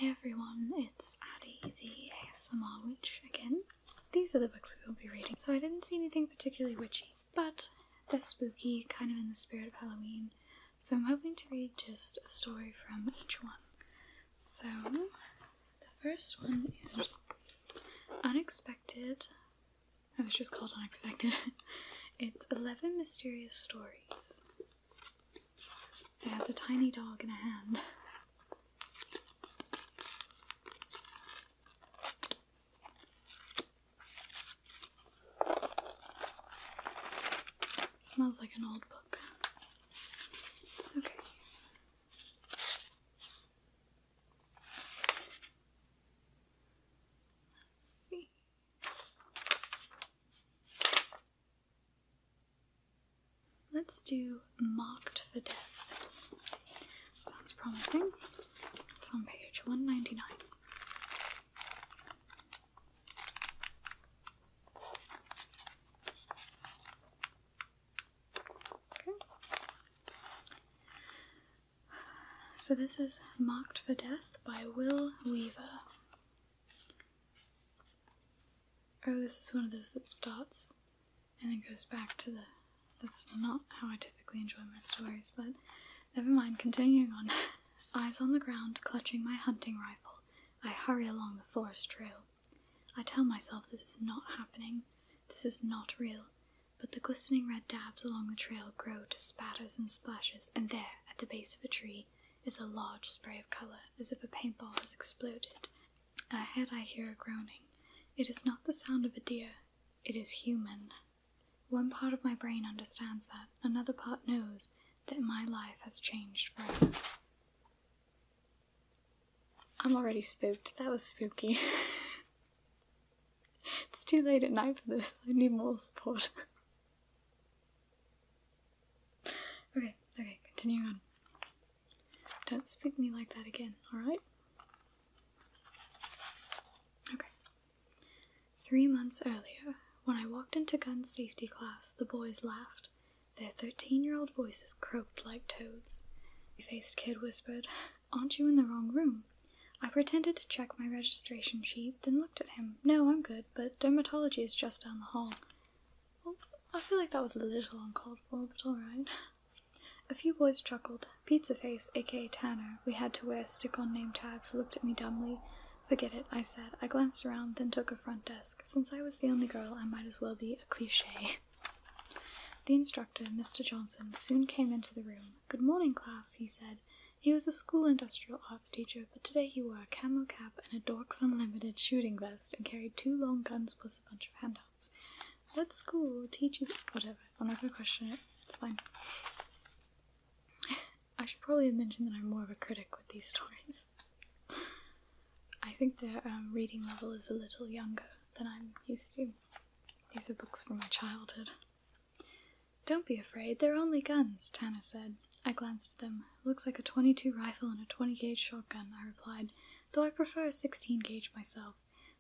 Hey everyone, it's Addie, the ASMR witch again. These are the books we will be reading. So I didn't see anything particularly witchy, but they're spooky, kind of in the spirit of Halloween. So I'm hoping to read just a story from each one. So the first one is Unexpected. It was just called Unexpected. It's 11 Mysterious Stories. It has a tiny dog in a hand. Smells like an old book. Okay. Let's see. Let's do Marked for Death. Sounds promising. It's on page 199. So this is Marked for Death by Will Weaver. Oh, this is one of those that starts and then goes back to the... That's not how I typically enjoy my stories, but never mind, continuing on. Eyes on the ground, clutching my hunting rifle, I hurry along the forest trail. I tell myself this is not happening, this is not real, but the glistening red dabs along the trail grow to spatters and splashes, and there, at the base of a tree, is a large spray of colour, as if a paintball has exploded. Ahead I hear a groaning. It is not the sound of a deer. It is human. One part of my brain understands that. Another part knows that my life has changed forever. I'm already spooked. That was spooky. It's too late at night for this. I need more support. Okay, continuing on. Don't spook me like that again, alright? Okay. 3 months earlier, when I walked into gun safety class, the boys laughed. Their 13-year-old voices croaked like toads. The faced kid whispered, "Aren't you in the wrong room?" I pretended to check my registration sheet, then looked at him. "No, I'm good, but dermatology is just down the hall." Well, I feel like that was a little uncalled for, but alright. A few boys chuckled. Pizza Face, aka Tanner, we had to wear stick-on name tags, looked at me dumbly. "Forget it," I said. I glanced around, then took a front desk. Since I was the only girl, I might as well be a cliché. The instructor, Mr. Johnson, soon came into the room. "Good morning, class," he said. He was a school industrial arts teacher, but today he wore a camo cap and a Dorks Unlimited shooting vest and carried 2 long guns plus a bunch of handouts. That school teaches... whatever, I'm not gonna question it. It's fine. I should probably have mentioned that I'm more of a critic with these stories. I think their reading level is a little younger than I'm used to. These are books from my childhood. "Don't be afraid, they're only guns," Tanner said. I glanced at them. "Looks like a .22 rifle and a 20-gauge shotgun," I replied, "though I prefer a 16-gauge myself.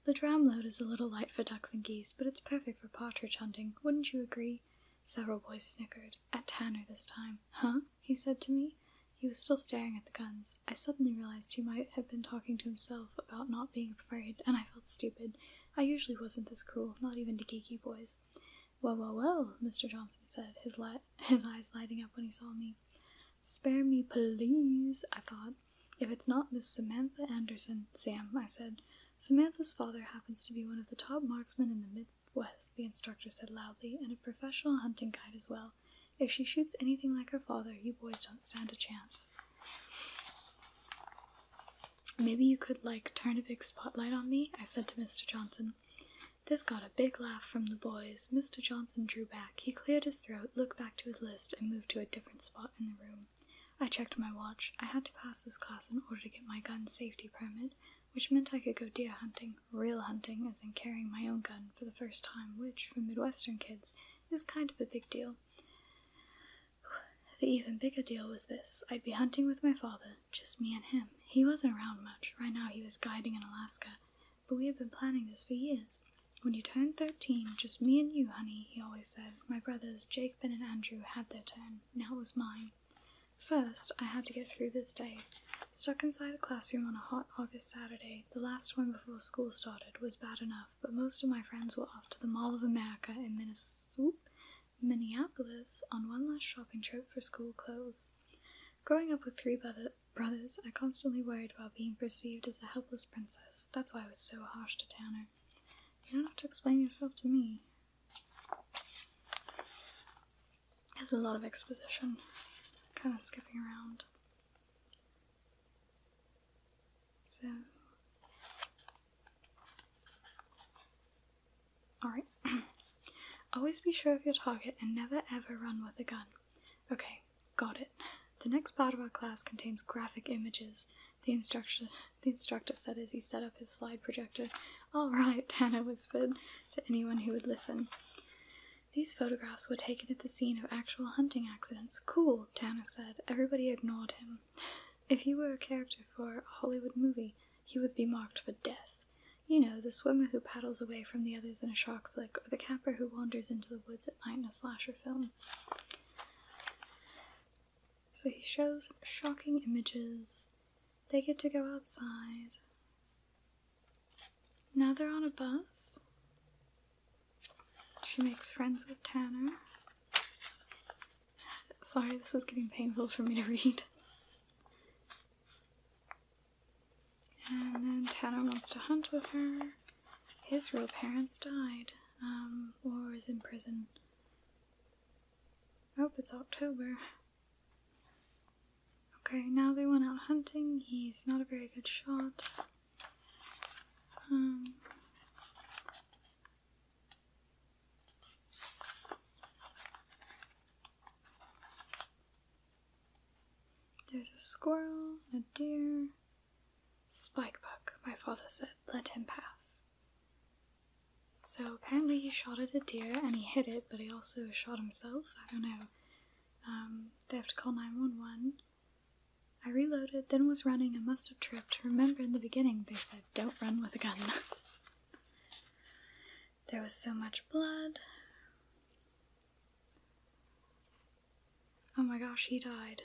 The dram load is a little light for ducks and geese, but it's perfect for partridge hunting. Wouldn't you agree?" Several boys snickered. At Tanner this time. "Huh?" he said to me. He was still staring at the guns. I suddenly realized he might have been talking to himself about not being afraid, and I felt stupid. I usually wasn't this cruel, not even to geeky boys. Well, Mr. Johnson said, his eyes lighting up when he saw me. "Spare me, please," I thought. "If it's not Miss Samantha Anderson, Sam," I said. "Samantha's father happens to be one of the top marksmen in the Midwest," the instructor said loudly, "and a professional hunting guide as well. If she shoots anything like her father, you boys don't stand a chance." "Maybe you could, turn a big spotlight on me?" I said to Mr. Johnson. This got a big laugh from the boys. Mr. Johnson drew back. He cleared his throat, looked back to his list, and moved to a different spot in the room. I checked my watch. I had to pass this class in order to get my gun safety permit, which meant I could go deer hunting. Real hunting, as in carrying my own gun for the first time, which, for Midwestern kids, is kind of a big deal. The even bigger deal was this. I'd be hunting with my father, just me and him. He wasn't around much. Right now he was guiding in Alaska. But we had been planning this for years. "When you turn 13, just me and you, honey," he always said. My brothers, Jake, Ben, and Andrew, had their turn. Now it was mine. First, I had to get through this day. Stuck inside a classroom on a hot August Saturday, the last one before school started, was bad enough, but most of my friends were off to the Mall of America in Minneapolis on one last shopping trip for school clothes. Growing up with three brothers, I constantly worried about being perceived as a helpless princess. That's why I was so harsh to Tanner. You don't have to explain yourself to me. There's a lot of exposition. Kind of skipping around. So, alright. Always be sure of your target and never ever run with a gun. Okay, got it. The next part of our class contains graphic images, the instructor said as he set up his slide projector. Alright, Tanner whispered to anyone who would listen. These photographs were taken at the scene of actual hunting accidents. Cool, Tanner said. Everybody ignored him. If he were a character for a Hollywood movie, he would be marked for death. You know, the swimmer who paddles away from the others in a shark flick, or the camper who wanders into the woods at night in a slasher film. So he shows shocking images. They get to go outside. Now they're on a bus. She makes friends with Tanner. Sorry, this is getting painful for me to read. And then Tanner wants to hunt with her. His real parents died, or is in prison. Oh, it's October. Okay, now they went out hunting. He's not a very good shot. There's a squirrel, a deer. Spikebuck, my father said. Let him pass. So apparently he shot at a deer and he hit it, but he also shot himself. I don't know. They have to call 911. I reloaded, then was running and must have tripped. Remember in the beginning they said don't run with a gun. There was so much blood. Oh my gosh, he died.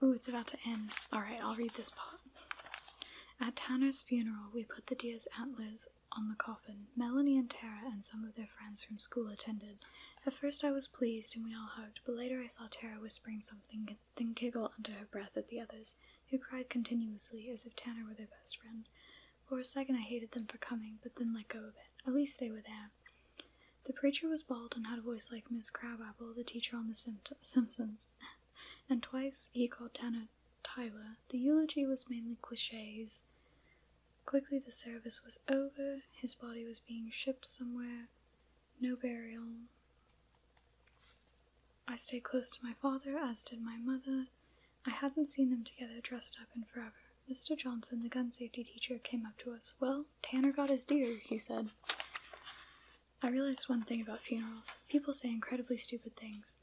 Ooh, it's about to end. Alright, I'll read this part. At Tanner's funeral, we put the deer's antlers on the coffin. Melanie and Tara and some of their friends from school attended. At first I was pleased and we all hugged, but later I saw Tara whispering something, then giggle under her breath at the others, who cried continuously as if Tanner were their best friend. For a second I hated them for coming, but then let go of it. At least they were there. The preacher was bald and had a voice like Miss Crabapple, the teacher on The Simpsons. And twice he called Tanner Tyler. The eulogy was mainly cliches. Quickly the service was over. His body was being shipped somewhere. No burial. I stayed close to my father, as did my mother. I hadn't seen them together dressed up in forever. Mr. Johnson, the gun safety teacher, came up to us. Well, Tanner got his deer, he said. I realized one thing about funerals. People say incredibly stupid things.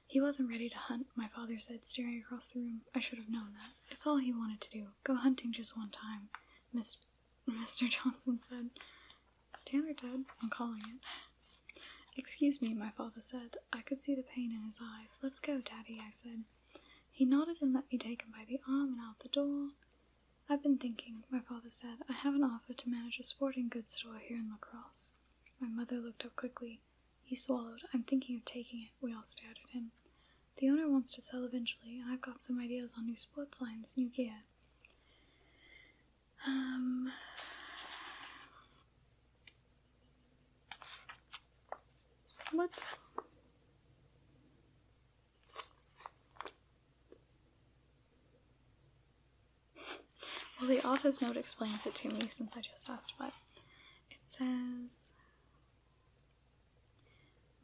He wasn't ready to hunt, my father said, staring across the room. I should have known that. It's all he wanted to do. Go hunting just one time, Mr. Johnson said. Is Tanner dead? I'm calling it. Excuse me, my father said. I could see the pain in his eyes. Let's go, Daddy, I said. He nodded and let me take him by the arm and out the door. I've been thinking, my father said. I have an offer to manage a sporting goods store here in La Crosse. My mother looked up quickly. He swallowed. I'm thinking of taking it. We all stared at him. The owner wants to sell eventually, and I've got some ideas on new sports lines, new gear. What? Well, the author's note explains it to me since I just asked about it. It says,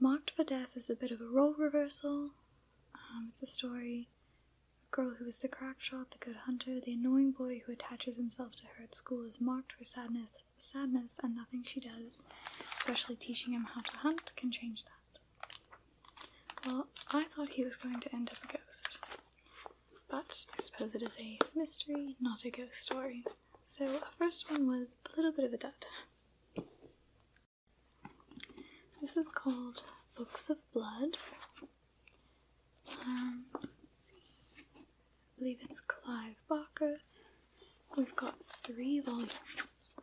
Marked for Death is a bit of a role reversal. It's a story. A girl who is the crack shot, the good hunter, the annoying boy who attaches himself to her at school is marked for sadness, and nothing she does, especially teaching him how to hunt, can change that. Well, I thought he was going to end up a ghost. But I suppose it is a mystery, not a ghost story. So our first one was a little bit of a dud. This is called Books of Blood. Let's see. believe it's Clive Barker. We've got 3 volumes.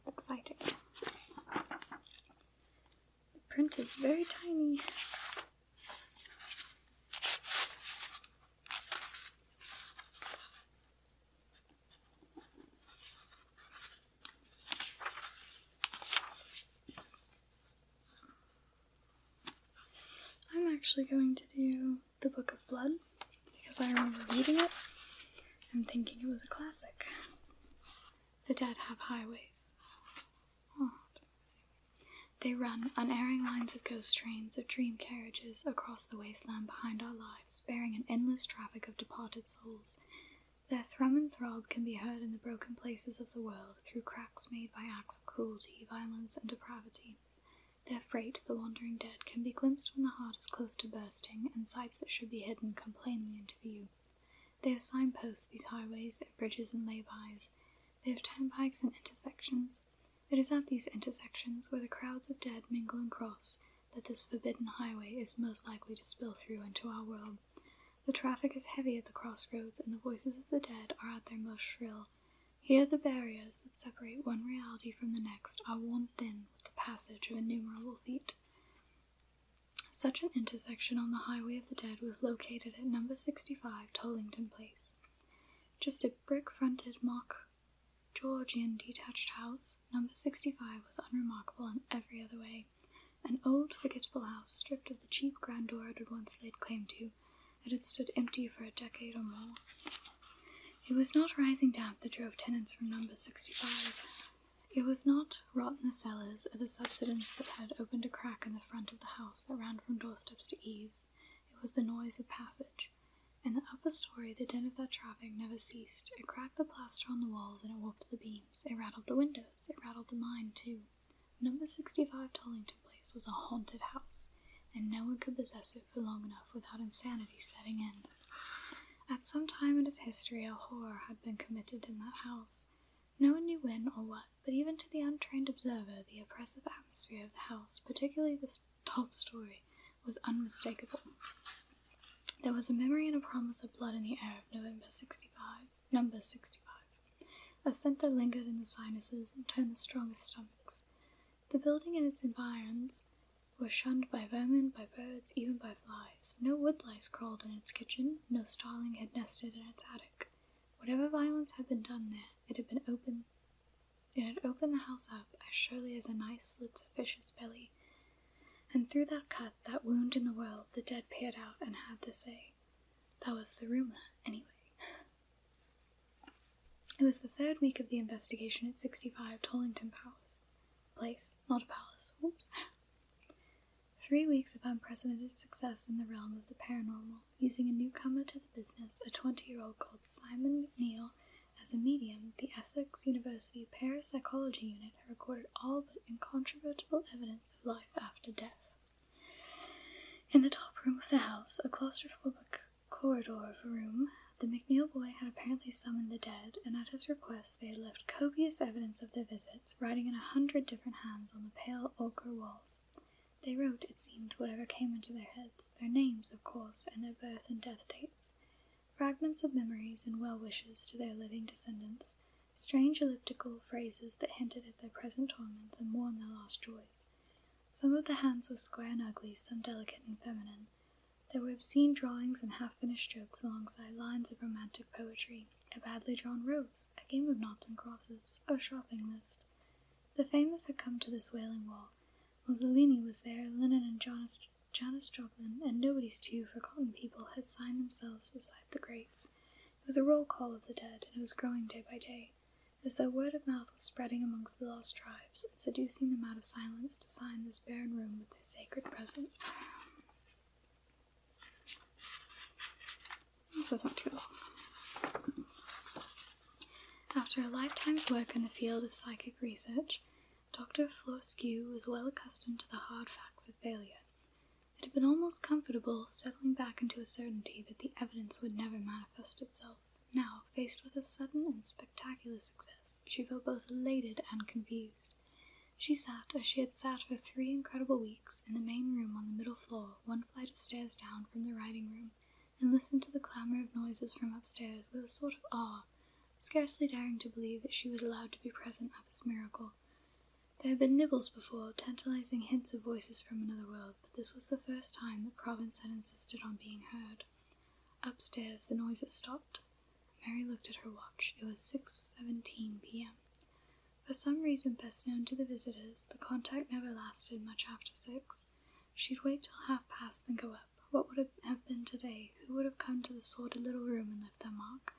It's exciting. The print is very tiny. I'm actually going to do The Book of Blood because I remember reading it and thinking it was a classic. The dead have highways. Oh. They run unerring lines of ghost trains of dream carriages across the wasteland behind our lives, bearing an endless traffic of departed souls. Their thrum and throb can be heard in the broken places of the world through cracks made by acts of cruelty, violence, and depravity. Their freight, the wandering dead, can be glimpsed when the heart is close to bursting, and sights that should be hidden come plainly into view. They have signposts, these highways, and bridges and lay-bys. They have turnpikes and intersections. It is at these intersections, where the crowds of dead mingle and cross, that this forbidden highway is most likely to spill through into our world. The traffic is heavy at the crossroads, and the voices of the dead are at their most shrill. Here the barriers that separate one reality from the next are worn thin with the passage of innumerable feet. Such an intersection on the Highway of the Dead was located at number 65 Tollington Place. Just a brick-fronted mock Georgian detached house, number 65 was unremarkable in every other way. An old, forgettable house, stripped of the cheap grandeur it had once laid claim to. It had stood empty for a decade or more. It was not rising damp that drove tenants from number 65. It was not rot in the cellars or the subsidence that had opened a crack in the front of the house that ran from doorsteps to eaves. It was the noise of passage. In the upper story, the din of that traffic never ceased. It cracked the plaster on the walls and it warped the beams. It rattled the windows. It rattled the mind, too. Number 65 Tollington Place was a haunted house, and no one could possess it for long enough without insanity setting in. At some time in its history, a horror had been committed in that house. No one knew when or what, but even to the untrained observer, the oppressive atmosphere of the house, particularly the top story, was unmistakable. There was a memory and a promise of blood in the air of number 65, a scent that lingered in the sinuses and turned the strongest stomachs. The building and its environs were shunned by vermin, by birds, even by flies. No woodlice crawled in its kitchen, no starling had nested in its attic. Whatever violence had been done there, it had opened the house up as surely as a knife slits a fish's belly. And through that cut, that wound in the world, the dead peered out and had to say. That was the rumor, anyway. It was the 3rd week of the investigation at 65 Tollington Place, not a palace. Oops. 3 weeks of unprecedented success in the realm of the paranormal, using a newcomer to the business, a 20-year-old called Simon McNeil, as a medium. The Essex University Parapsychology Unit had recorded all but incontrovertible evidence of life after death. In the top room of the house, a claustrophobic corridor of a room, the McNeil boy had apparently summoned the dead, and at his request they had left copious evidence of their visits, writing in 100 different hands on the pale ochre walls. They wrote, it seemed, whatever came into their heads, their names, of course, and their birth and death dates, fragments of memories and well-wishes to their living descendants, strange elliptical phrases that hinted at their present torments and mourned their lost joys. Some of the hands were square and ugly, some delicate and feminine. There were obscene drawings and half-finished jokes alongside lines of romantic poetry, a badly drawn rose, a game of noughts and crosses, a shopping list. The famous had come to this wailing wall. Mussolini was there, Lenin and Janis Joplin, and nobody's two forgotten people had signed themselves beside the graves. It was a roll call of the dead, and it was growing day by day, as though word of mouth was spreading amongst the lost tribes, and seducing them out of silence to sign this barren room with their sacred presence. This isn't too long. After a lifetime's work in the field of psychic research, Dr. Florescu was well accustomed to the hard facts of failure. It had been almost comfortable, settling back into a certainty that the evidence would never manifest itself. Now, faced with a sudden and spectacular success, she felt both elated and confused. She sat, as she had sat for 3 incredible weeks, in the main room on the middle floor, 1 flight of stairs down from the writing room, and listened to the clamour of noises from upstairs with a sort of awe, scarcely daring to believe that she was allowed to be present at this miracle. There had been nibbles before, tantalizing hints of voices from another world, but this was the first time that Province had insisted on being heard. Upstairs, the noises stopped. Mary looked at her watch. It was 6:17 p.m. For some reason best known to the visitors, the contact never lasted much after 6. She'd wait till 1/2 then go up. What would it have been today? Who would have come to the sordid little room and left their mark?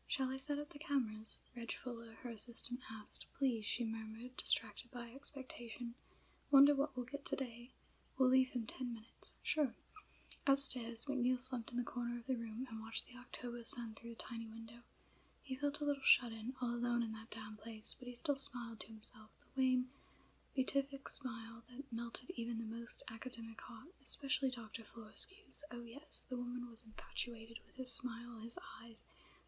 "Shall I set up the cameras?" Reg Fuller, her assistant, asked. "Please," she murmured, distracted by expectation. "Wonder what we'll get today. We'll leave him 10 minutes. Sure." Upstairs, McNeil slumped in the corner of the room and watched the October sun through the tiny window. He felt a little shut in, all alone in that damn place, but he still smiled to himself, the wan, beatific smile that melted even the most academic heart, especially Dr. Floreskew's. Oh yes, the woman was infatuated with his smile, his eyes,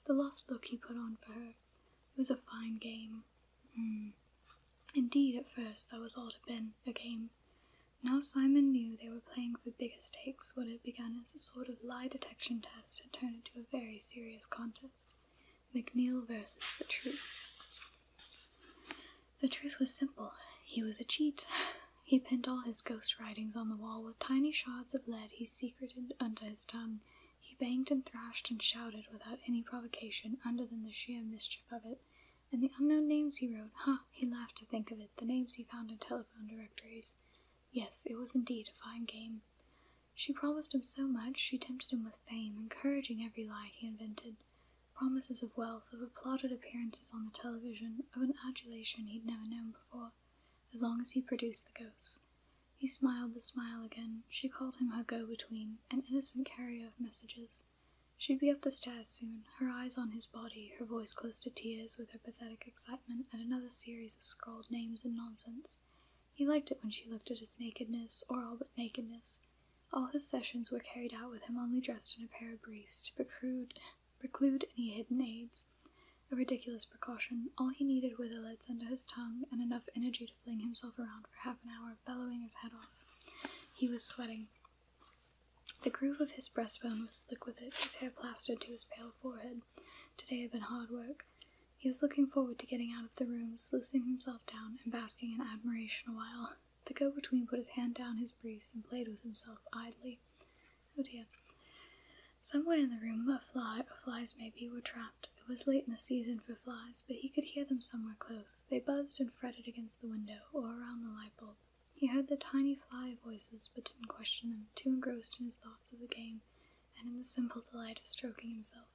the lost look he put on for her. It was a fine game. Indeed, at first, that was all it had been, a game. Now Simon knew they were playing for bigger stakes. What had begun as a sort of lie detection test had turned into a very serious contest. McNeil versus the truth. The truth was simple. He was a cheat. He pinned all his ghost writings on the wall with tiny shards of lead he secreted under his tongue. He banged and thrashed and shouted without any provocation, other than the sheer mischief of it. And the unknown names he wrote, he laughed to think of it, the names he found in telephone directories. Yes, it was indeed a fine game. She promised him so much, she tempted him with fame, encouraging every lie he invented. Promises of wealth, of applauded appearances on the television, of an adulation he'd never known before, as long as he produced the ghosts. He smiled the smile again. She called him her go-between, an innocent carrier of messages. She'd be up the stairs soon, her eyes on his body, her voice close to tears with her pathetic excitement at another series of scrawled names and nonsense. He liked it when she looked at his nakedness, or all but nakedness. All his sessions were carried out with him only dressed in a pair of briefs, to preclude any hidden aids. A ridiculous precaution. All he needed were the lids under his tongue, and enough energy to fling himself around for half an hour, bellowing his head off. He was sweating. The groove of his breastbone was slick with it, his hair plastered to his pale forehead. Today had been hard work. He was looking forward to getting out of the room, sluicing himself down, and basking in admiration a while. The go-between put his hand down his briefs and played with himself idly. Oh dear. Somewhere in the room a fly, or flies maybe, were trapped. It was late in the season for flies, but he could hear them somewhere close. They buzzed and fretted against the window, or around the light bulb. He heard the tiny fly voices, but didn't question them, too engrossed in his thoughts of the game, and in the simple delight of stroking himself.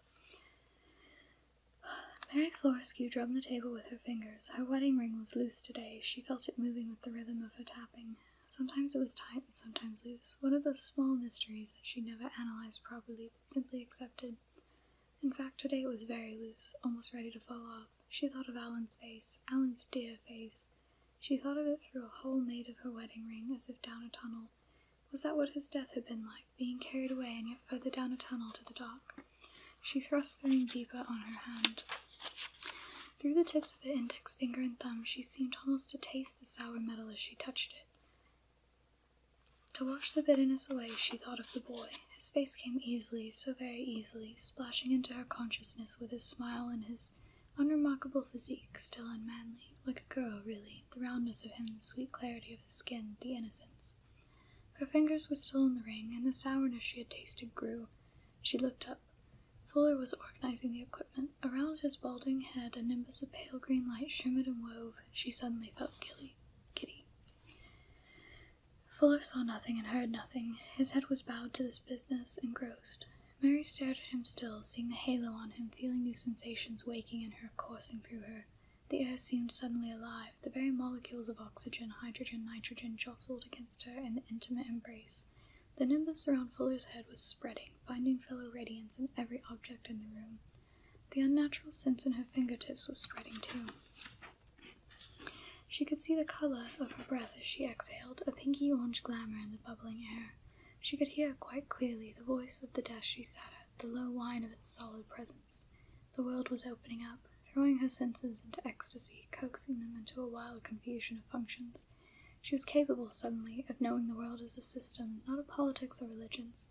Mary Florescu drummed the table with her fingers. Her wedding ring was loose today. She felt it moving with the rhythm of her tapping. Sometimes it was tight and sometimes loose. One of those small mysteries that she never analyzed properly, but simply accepted. In fact, today it was very loose, almost ready to fall off. She thought of Alan's face, Alan's dear face. She thought of it through a hole made of her wedding ring, as if down a tunnel. Was that what his death had been like, being carried away and yet further down a tunnel to the dock? She thrust the ring deeper on her hand. Through the tips of her index finger and thumb, she seemed almost to taste the sour metal as she touched it. To wash the bitterness away, she thought of the boy. His face came easily, so very easily, splashing into her consciousness with his smile and his unremarkable physique, still unmanly, like a girl, really, the roundness of him, the sweet clarity of his skin, the innocence. Her fingers were still in the ring, and the sourness she had tasted grew. She looked up. Fuller was organizing the equipment. Around his balding head, a nimbus of pale green light shimmered and wove. She suddenly felt giddy. Fuller saw nothing and heard nothing. His head was bowed to this business, engrossed. Mary stared at him still, seeing the halo on him, feeling new sensations waking in her, coursing through her. The air seemed suddenly alive. The very molecules of oxygen, hydrogen, nitrogen jostled against her in the intimate embrace. The nimbus around Fuller's head was spreading, finding fellow radiance in every object in the room. The unnatural sense in her fingertips was spreading too. She could see the color of her breath as she exhaled, a pinky-orange glamour in the bubbling air. She could hear quite clearly the voice of the desk she sat at, the low whine of its solid presence. The world was opening up. throwing her senses into ecstasy, coaxing them into a wild confusion of functions. She was capable, suddenly, of knowing the world as a system, not of politics or religions,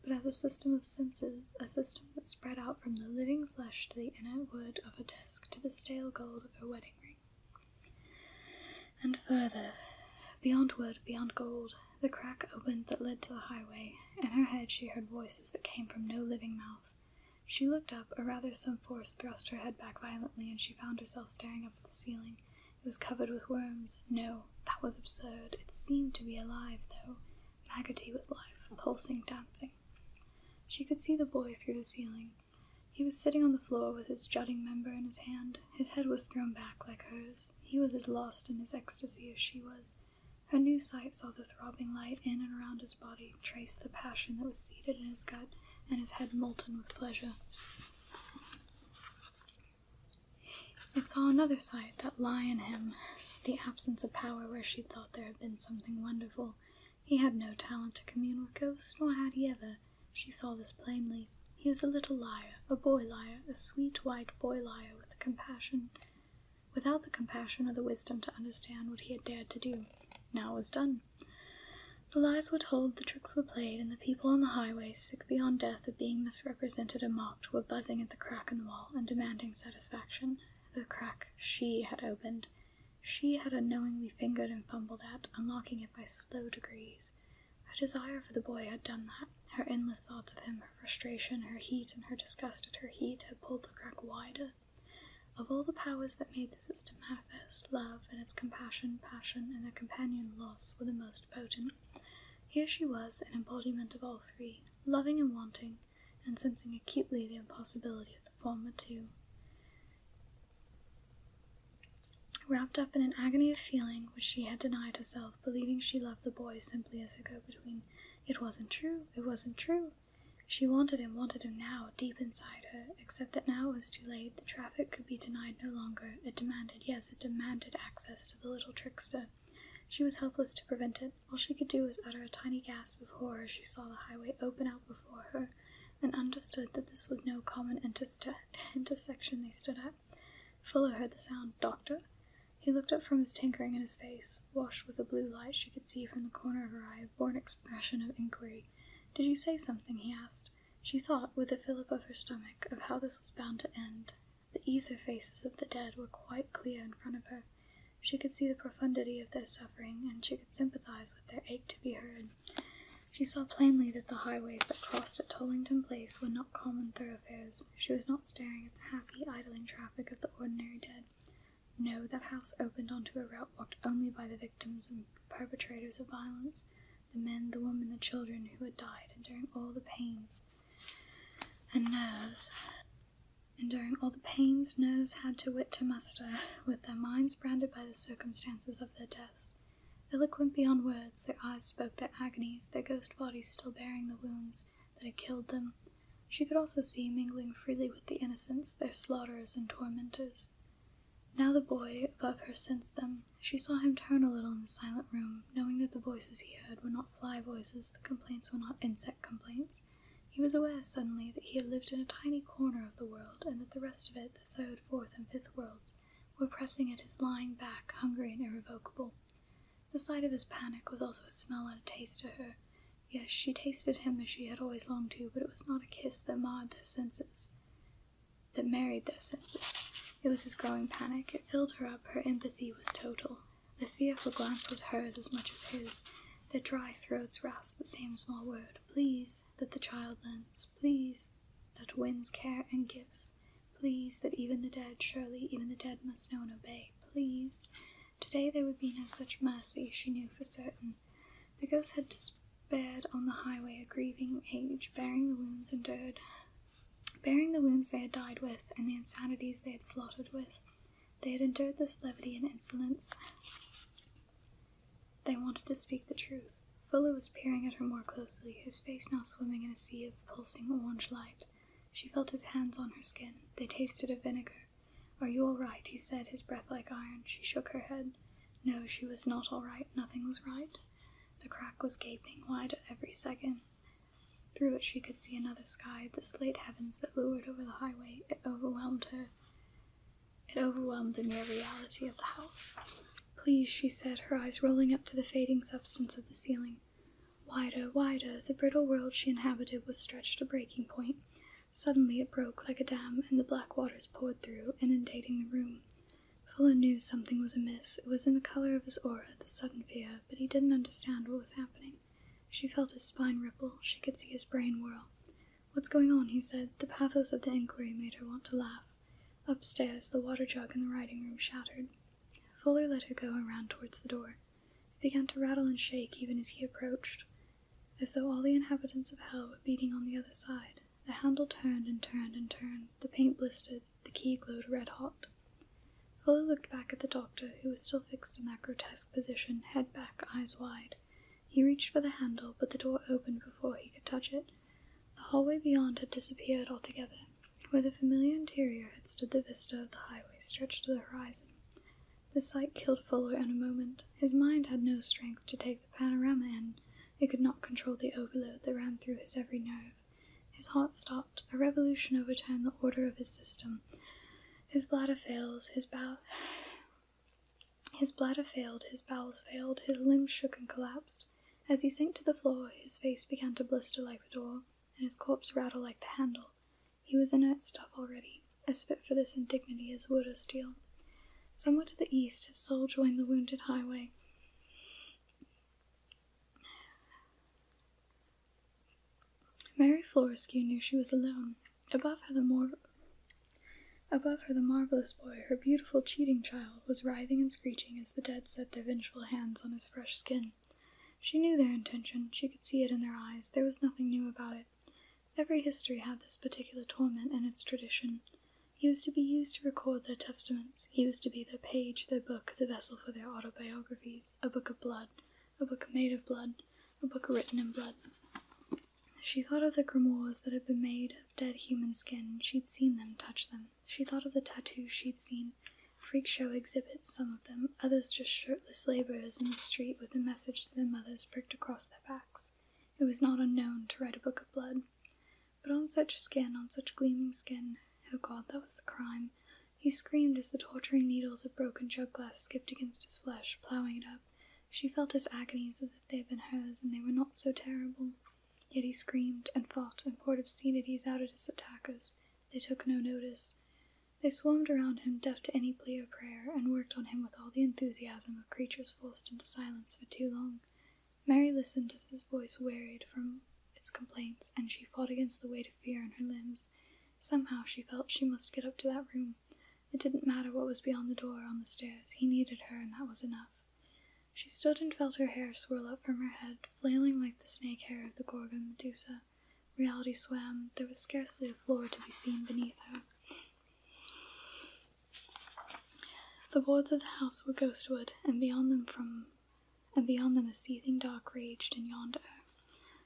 but as a system of senses, a system that spread out from the living flesh to the inner wood of her desk to the stale gold of her wedding ring. And further, beyond wood, beyond gold, the crack opened that led to the highway. In her head she heard voices that came from no living mouth. She looked up, or rather some force thrust her head back violently, and she found herself staring up at the ceiling. It was covered with worms. No, that was absurd. It seemed to be alive, though, maggoty with life, pulsing, dancing. She could see the boy through the ceiling. He was sitting on the floor with his jutting member in his hand. His head was thrown back like hers. He was as lost in his ecstasy as she was. Her new sight saw the throbbing light in and around his body, traced the passion that was seated in his gut, and his head molten with pleasure. It saw another sight, that lie in him, the absence of power where she thought there had been something wonderful. He had no talent to commune with ghosts, nor had he ever. She saw this plainly. He was a little liar, a boy liar, a sweet white boy liar without the compassion or the wisdom to understand what he had dared to do. Now it was done. The lies were told, the tricks were played, and the people on the highway, sick beyond death of being misrepresented and mocked, were buzzing at the crack in the wall and demanding satisfaction. The crack she had opened. She had unknowingly fingered and fumbled at, unlocking it by slow degrees. Her desire for the boy had done that. Her endless thoughts of him, her frustration, her heat, and her disgust at her heat had pulled the crack wider. Of all the powers that made the system manifest, love and its compassion, passion, and their companion loss were the most potent. Here she was, an embodiment of all three, loving and wanting, and sensing acutely the impossibility of the former two. Wrapped up in an agony of feeling which she had denied herself, believing she loved the boy simply as a go-between. It wasn't true, it wasn't true. She wanted him now, deep inside her, except that now it was too late. The traffic could be denied no longer. It demanded access to the little trickster. She was helpless to prevent it. All she could do was utter a tiny gasp of horror as she saw the highway open out before her, and understood that this was no common intersection they stood at. Fuller heard the sound. "Doctor?" He looked up from his tinkering, and his face, washed with the blue light she could see from the corner of her eye, bore an expression of inquiry. "Did you say something?" he asked. She thought, with a fillip of her stomach, of how this was bound to end. The ether faces of the dead were quite clear in front of her. She could see the profundity of their suffering, and she could sympathize with their ache to be heard. She saw plainly that the highways that crossed at Tollington Place were not common thoroughfares. She was not staring at the happy, idling traffic of the ordinary dead. No, that house opened onto a route walked only by the victims and perpetrators of violence, the men, the women, the children who had died, enduring all the pains nerves had to wit to muster, with their minds branded by the circumstances of their deaths. Eloquent beyond words, their eyes spoke their agonies, their ghost bodies still bearing the wounds that had killed them. She could also see, mingling freely with the innocents, their slaughterers and tormentors. Now the boy above her sensed them. She saw him turn a little in the silent room, knowing that the voices he heard were not fly voices, the complaints were not insect complaints. He was aware suddenly that he had lived in a tiny corner of the world, and that the rest of it, the third, fourth, and fifth worlds, were pressing at his lying back, hungry and irrevocable. The sight of his panic was also a smell and a taste to her. Yes, she tasted him as she had always longed to, but it was not a kiss that marred their senses, that married their senses. It was his growing panic. It filled her up. Her empathy was total. The fearful glance was hers as much as his. Their dry throats rasped the same small word, "Please," that the child lends. "Please," that wins care and gifts. "Please," that even the dead, surely even the dead must know and obey. "Please." Today there would be no such mercy, she knew for certain. The ghost had despaired on the highway, a grieving age, bearing the wounds endured, bearing the wounds they had died with, and the insanities they had slaughtered with. They had endured this levity and insolence. They wanted to speak the truth. Fuller was peering at her more closely, his face now swimming in a sea of pulsing orange light. She felt his hands on her skin. They tasted of vinegar. "Are you all right?" he said, his breath like iron. She shook her head. No, she was not all right. Nothing was right. The crack was gaping wider every second. Through it she could see another sky, the slate heavens that lured over the highway. It overwhelmed her. It overwhelmed the mere reality of the house. "Please," she said, her eyes rolling up to the fading substance of the ceiling. Wider, wider, the brittle world she inhabited was stretched to breaking point. Suddenly it broke like a dam, and the black waters poured through, inundating the room. Fuller knew something was amiss. It was in the color of his aura, the sudden fear, but he didn't understand what was happening. She felt his spine ripple. She could see his brain whirl. "What's going on?" he said. The pathos of the inquiry made her want to laugh. Upstairs, the water jug in the writing room shattered. Fuller let her go and ran towards the door. It began to rattle and shake even as he approached, as though all the inhabitants of hell were beating on the other side. The handle turned and turned and turned. The paint blistered. The key glowed red-hot. Fuller looked back at the doctor, who was still fixed in that grotesque position, head back, eyes wide. He reached for the handle, but the door opened before he could touch it. The hallway beyond had disappeared altogether. Where the familiar interior had stood, the vista of the highway stretched to the horizon. The sight killed Fuller in a moment. His mind had no strength to take the panorama in. It could not control the overload that ran through his every nerve. His heart stopped. A revolution overturned the order of his system. His bladder failed, his bowels failed, his limbs shook and collapsed. As he sank to the floor, his face began to blister like the door, and his corpse rattle like the handle. He was inert stuff already, as fit for this indignity as wood or steel. Somewhere to the east, his soul joined the wounded highway. Mary Florescu knew she was alone. Above her, the marvelous boy, her beautiful cheating child, was writhing and screeching as the dead set their vengeful hands on his fresh skin. She knew their intention. She could see it in their eyes. There was nothing new about it. Every history had this particular torment in its tradition. He was to be used to record their testaments. He was to be their page, their book, the vessel for their autobiographies. A book of blood. A book made of blood. A book written in blood. She thought of the grimoires that had been made of dead human skin. She'd seen them, touched them. She thought of the tattoos she'd seen. Freak show exhibits, some of them, others just shirtless laborers in the street with a message to their mothers pricked across their backs. It was not unknown to write a book of blood. But on such skin, on such gleaming skin, oh God, that was the crime. He screamed as the torturing needles of broken jug glass skipped against his flesh, ploughing it up. She felt his agonies as if they had been hers, and they were not so terrible. Yet he screamed and fought and poured obscenities out at his attackers. They took no notice. They swarmed around him, deaf to any plea or prayer, and worked on him with all the enthusiasm of creatures forced into silence for too long. Mary listened as his voice wearied from its complaints, and she fought against the weight of fear in her limbs. Somehow she felt she must get up to that room. It didn't matter what was beyond the door or on the stairs. He needed her, and that was enough. She stood and felt her hair swirl up from her head, flailing like the snake hair of the Gorgon Medusa. Reality swam. There was scarcely a floor to be seen beneath her. The boards of the house were ghostwood, and beyond them a seething dark raged in yonder.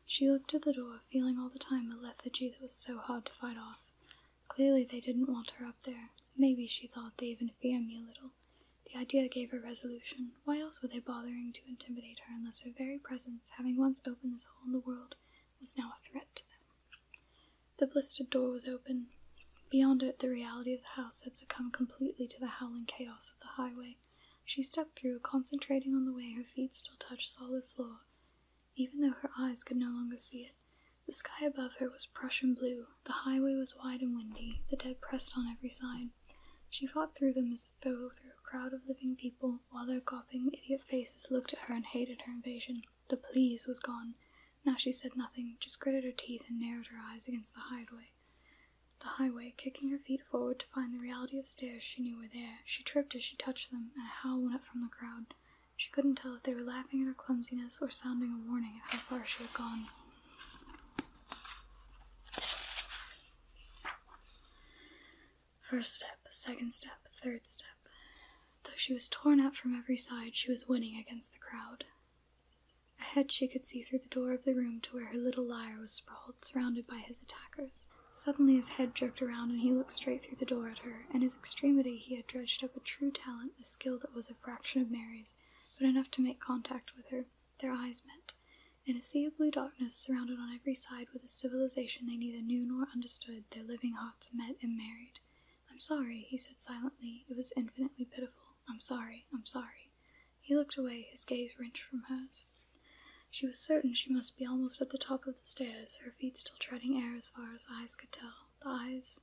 She looked at the door, feeling all the time a lethargy that was so hard to fight off. Clearly they didn't want her up there. Maybe, she thought, they even fear me a little. The idea gave her resolution. Why else were they bothering to intimidate her unless her very presence, having once opened this hole in the world, was now a threat to them? The blistered door was open. Beyond it, the reality of the house had succumbed completely to the howling chaos of the highway. She stepped through, concentrating on the way her feet still touched solid floor, even though her eyes could no longer see it. The sky above her was Prussian blue. The highway was wide and windy. The dead pressed on every side. She fought through them as though through a crowd of living people, while their gawping, idiot faces looked at her and hated her invasion. The please was gone. Now she said nothing, just gritted her teeth and narrowed her eyes against the highway, kicking her feet forward to find the reality of stairs she knew were there. She tripped as she touched them, and a howl went up from the crowd. She couldn't tell if they were laughing at her clumsiness or sounding a warning at how far she had gone. First step, second step, third step. Though she was torn out from every side, she was winning against the crowd. Ahead she could see through the door of the room to where her little liar was sprawled, surrounded by his attackers. Suddenly his head jerked around and he looked straight through the door at her. In his extremity he had dredged up a true talent, a skill that was a fraction of Mary's, but enough to make contact with her. Their eyes met. In a sea of blue darkness, surrounded on every side with a civilization they neither knew nor understood, their living hearts met and married. A I'm sorry, he said silently. It was infinitely pitiful. I'm sorry, I'm sorry. He looked away, his gaze wrenched from hers. She was certain she must be almost at the top of the stairs, her feet still treading air as far as eyes could tell. The eyes...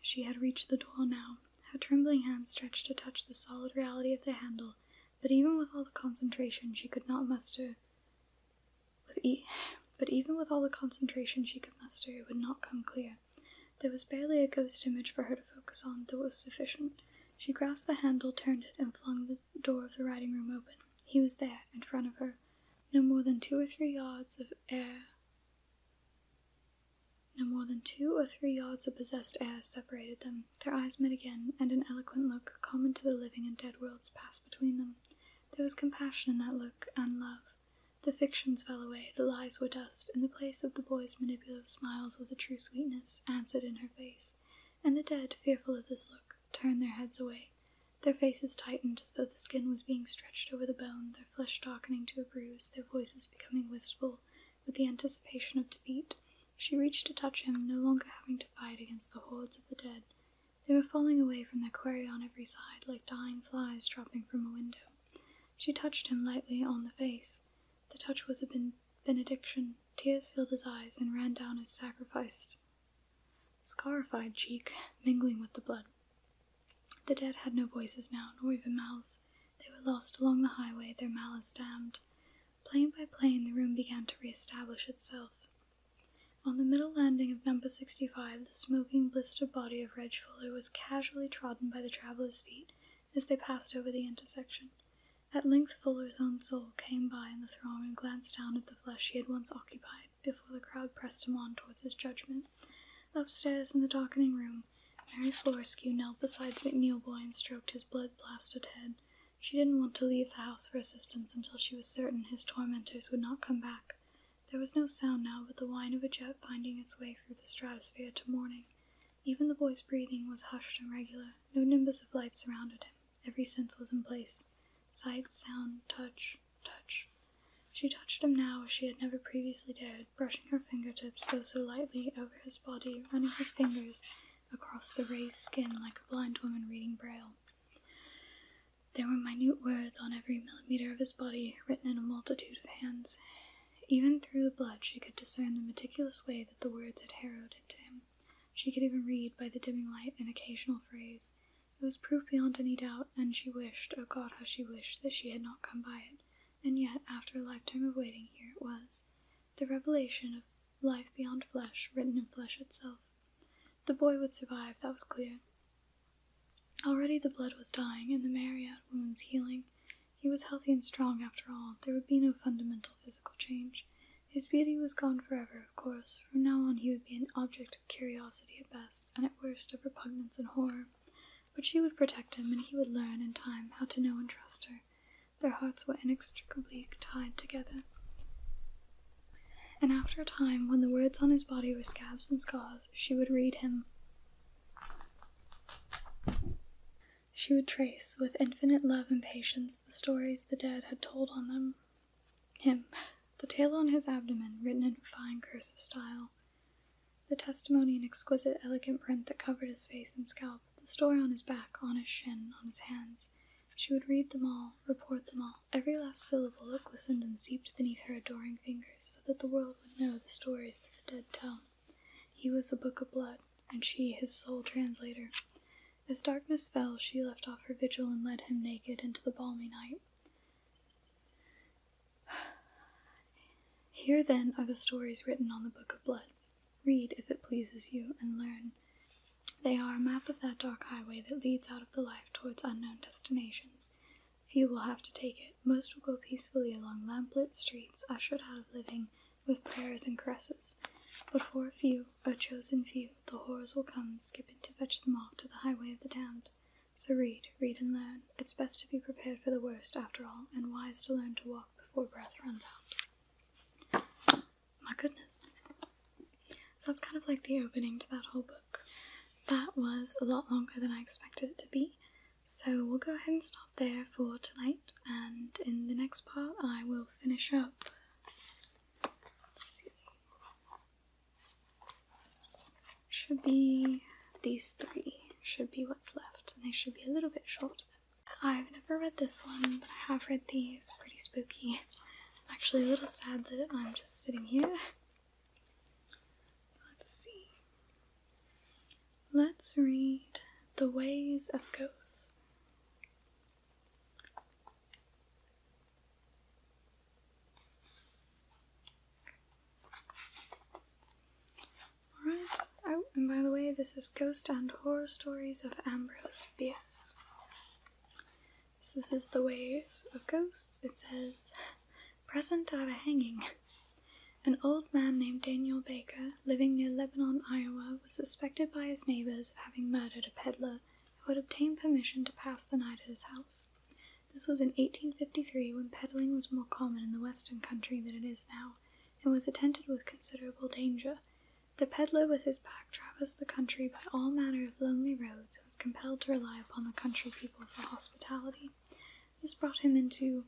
She had reached the door now. Her trembling hand stretched to touch the solid reality of the handle, but even with all the concentration she could muster, it would not come clear. There was barely a ghost image for her to focus on that was sufficient. She grasped the handle, turned it, and flung the door of the writing room open. He was there, in front of her. No more than 2 or 3 yards of possessed air separated them. Their eyes met again, and an eloquent look, common to the living and dead worlds, passed between them. There was compassion in that look, and love. The fictions fell away, the lies were dust. In the place of the boy's manipulative smiles was a true sweetness, answered in her face. And the dead, fearful of this look, turned their heads away. Their faces tightened as though the skin was being stretched over the bone, their flesh darkening to a bruise, their voices becoming wistful, with the anticipation of defeat. She reached to touch him, no longer having to fight against the hordes of the dead. They were falling away from their quarry on every side, like dying flies dropping from a window. She touched him lightly on the face. The touch was a benediction. Tears filled his eyes and ran down his scarified cheek, mingling with the blood. The dead had no voices now, nor even mouths. They were lost along the highway, their malice damned. Plane by plane the room began to re-establish itself. On the middle landing of number 65, the smoking, blistered body of Reg Fuller was casually trodden by the travelers' feet as they passed over the intersection. At length Fuller's own soul came by in the throng and glanced down at the flesh he had once occupied, before the crowd pressed him on towards his judgment. Upstairs in the darkening room, Mary Florescue knelt beside the McNeil boy and stroked his blood-blasted head. She didn't want to leave the house for assistance until she was certain his tormentors would not come back. There was no sound now but the whine of a jet finding its way through the stratosphere to morning. Even the boy's breathing was hushed and regular. No nimbus of light surrounded him. Every sense was in place. Sight, sound, touch, touch. She touched him now as she had never previously dared, brushing her fingertips oh so lightly over his body, running her fingers across the raised skin like a blind woman reading Braille. There were minute words on every millimeter of his body, written in a multitude of hands. Even through the blood she could discern the meticulous way that the words had harrowed into him. She could even read, by the dimming light, an occasional phrase. It was proof beyond any doubt, and she wished, oh God, how she wished, that she had not come by it. And yet, after a lifetime of waiting, here it was. The revelation of life beyond flesh, written in flesh itself. The boy would survive, that was clear. Already the blood was dying, and the myriad wounds healing. He was healthy and strong after all. There would be no fundamental physical change. His beauty was gone forever, of course. From now on he would be an object of curiosity at best, and at worst of repugnance and horror. But she would protect him, and he would learn, in time, how to know and trust her. Their hearts were inextricably tied together. And after a time, when the words on his body were scabs and scars, she would read him. She would trace, with infinite love and patience, the stories the dead had told on them. Him, the tale on his abdomen, written in fine cursive style. The testimony in exquisite, elegant print that covered his face and scalp. The story on his back, on his shin, on his hands. She would read them all, report them all, every last syllable that glistened and seeped beneath her adoring fingers, so that the world would know the stories that the dead tell. He was the book of blood, and she his sole translator. As darkness fell, she left off her vigil and led him naked into the balmy night. Here, then, are the stories written on the book of blood. Read, if it pleases you, and learn. They are a map of that dark highway that leads out of the life towards unknown destinations. Few will have to take it. Most will go peacefully along lamplit streets, ushered out of living, with prayers and caresses. But for a few, a chosen few, the horrors will come skipping to fetch them off to the highway of the damned. So read and learn. It's best to be prepared for the worst, after all, and wise to learn to walk before breath runs out. My goodness. So that's kind of like the opening to that whole book. That was a lot longer than I expected it to be, so we'll go ahead and stop there for tonight, and in the next part I will finish up. Let's see. Should be these 3 should be what's left, and they should be a little bit shorter. I've never read this one, but I have read these. Pretty spooky. I'm actually a little sad that I'm just sitting here. Let's see. Let's read The Ways of Ghosts. Alright. Oh, and by the way, this is Ghost and Horror Stories of Ambrose Bierce. This is The Ways of Ghosts. It says, present at a hanging. An old man named Daniel Baker, living near Lebanon, Iowa, was suspected by his neighbors of having murdered a peddler who had obtained permission to pass the night at his house. This was in 1853, when peddling was more common in the western country than it is now, and was attended with considerable danger. The peddler with his pack traversed the country by all manner of lonely roads and was compelled to rely upon the country people for hospitality. This brought him into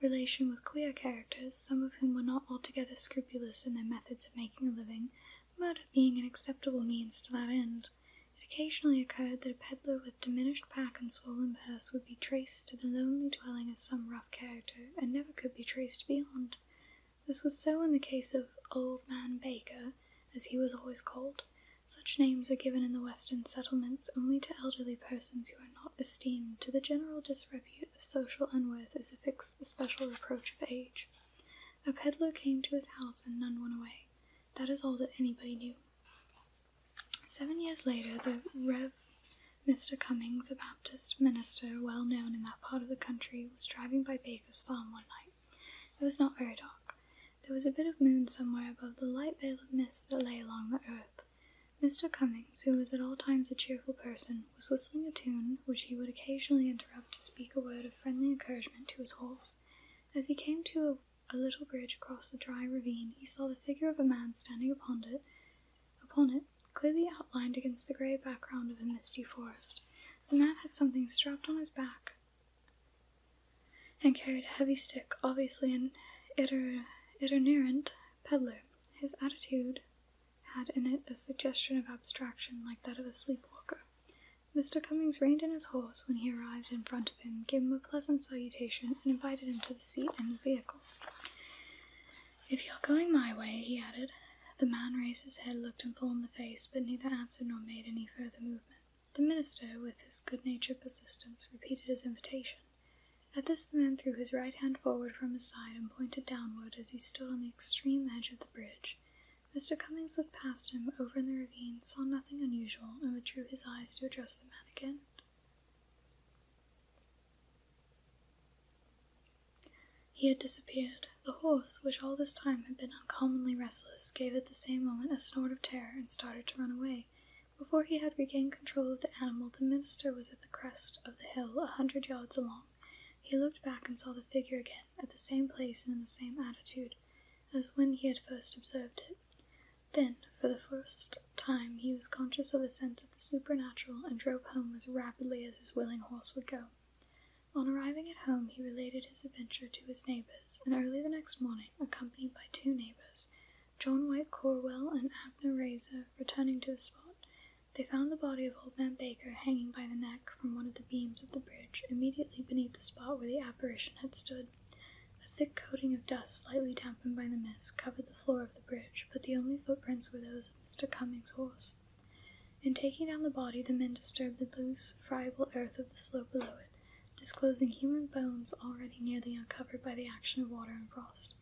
relation with queer characters, some of whom were not altogether scrupulous in their methods of making a living, murder being an acceptable means to that end. It occasionally occurred that a peddler with diminished pack and swollen purse would be traced to the lonely dwelling of some rough character, and never could be traced beyond. This was so in the case of Old Man Baker, as he was always called. Such names are given in the western settlements only to elderly persons who are not esteemed. To the general disrepute of social unworth is affixed the special reproach of age. A peddler came to his house and none went away. That is all that anybody knew. 7 years later, the Rev. Mr. Cummings, a Baptist minister well known in that part of the country, was driving by Baker's farm one night. It was not very dark. There was a bit of moon somewhere above the light veil of mist that lay along the earth. Mr. Cummings, who was at all times a cheerful person, was whistling a tune, which he would occasionally interrupt to speak a word of friendly encouragement to his horse. As he came to a little bridge across the dry ravine, he saw the figure of a man standing upon it, clearly outlined against the grey background of a misty forest. The man had something strapped on his back, and carried a heavy stick, obviously an itinerant peddler. His attitude had in it a suggestion of abstraction like that of a sleepwalker. Mr. Cummings reined in his horse when he arrived in front of him, gave him a pleasant salutation, and invited him to the seat in the vehicle. "If you're going my way," he added. The man raised his head, looked him full in the face, but neither answered nor made any further movement. The minister, with his good-natured persistence, repeated his invitation. At this the man threw his right hand forward from his side and pointed downward as he stood on the extreme edge of the bridge. Mr. Cummings looked past him over in the ravine, saw nothing unusual, and withdrew his eyes to address the man again. He had disappeared. The horse, which all this time had been uncommonly restless, gave at the same moment a snort of terror and started to run away. Before he had regained control of the animal, the minister was at the crest of the hill, 100 yards along. He looked back and saw the figure again, at the same place and in the same attitude, as when he had first observed it. Then, for the first time, he was conscious of a sense of the supernatural, and drove home as rapidly as his willing horse would go. On arriving at home, he related his adventure to his neighbors, and early the next morning, accompanied by 2 neighbors, John White Corwell and Abner Razor, returning to the spot, they found the body of Old Man Baker hanging by the neck from one of the beams of the bridge, immediately beneath the spot where the apparition had stood. A thick coating of dust, slightly dampened by the mist, covered the floor of the bridge, but the only footprints were those of Mr. Cummings' horse. In taking down the body, the men disturbed the loose, friable earth of the slope below it, disclosing human bones already nearly uncovered by the action of water and frost.